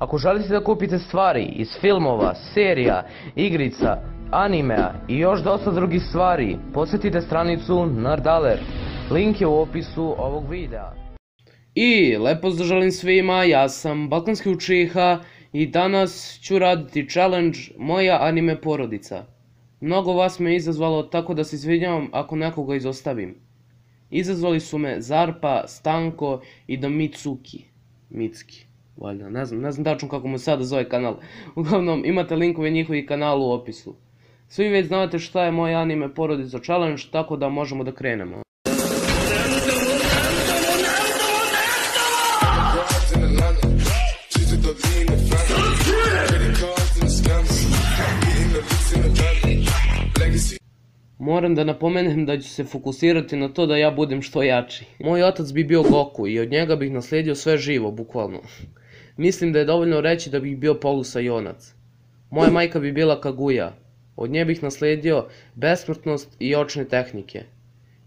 Ako želite da kupite stvari iz filmova, serija, igrica, animea i još dosta drugih stvari, posjetite stranicu Nardaler. Link je u opisu ovog videa. I lepo zaželim svima, ja sam Balkanski Učiha i danas ću raditi challenge Moja anime porodica. Mnogo vas me izazvalo, tako da se izvinjavam ako nekoga izostavim. Izazvali su me Zarpa, Stanko i Domitsuki. Mitski, valjda, ne znam tačno kako mu sada zove kanal. Uglavnom, imate linkove njihovih kanala u opisu. Svi već znate šta je Moja anime porodica challenge, tako da možemo da krenemo. Moram da napomenem da ću se fokusirati na to da ja budem što jači. Moj otac bi bio Goku i od njega bih naslijedio sve živo, bukvalno. Mislim da je dovoljno reći da bih bio polusajonac. Moja majka bi bila Kaguya. Od nje bih naslijedio besmrtnost i očne tehnike.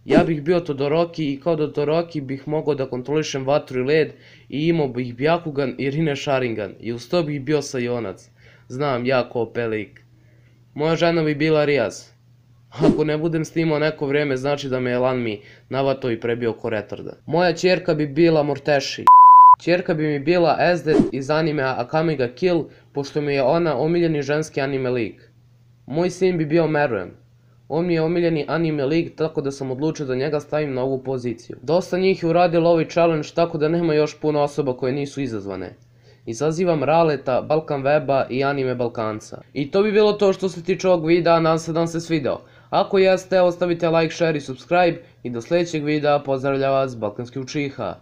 Ja bih bio Todoroki i kao Todoroki bih mogao da kontrolišem vatru i led i imao bih Byakugan i Rinne Sharingan i uz to bih bio sajonac. Znam, jako OP lik. Moja žena bi bila Riaz. Ako ne budem snimao neko vrijeme, znači da me je Lanmi navato i prebio ko retarda. Moja ćerka bi bila Morteši. Ćerka bi mi bila Ezdet iz animea Akame ga Kill, pošto mi je ona omiljeni ženski anime lik. Moj sin bi bio Meruem. On mi je omiljeni anime lik, tako da sam odlučio da njega stavim na ovu poziciju. Dosta njih je uradilo ovaj challenge, tako da nema još puno osoba koje nisu izazvane. Izazivam Raleta, Balkan Weba i Anime Balkanca. I to bi bilo to što se tiče ovog videa, nadam se da vam se svideo. Ako jeste, ostavite like, share i subscribe i do sljedećeg videa pozdravlja vas Balkanski Učiha.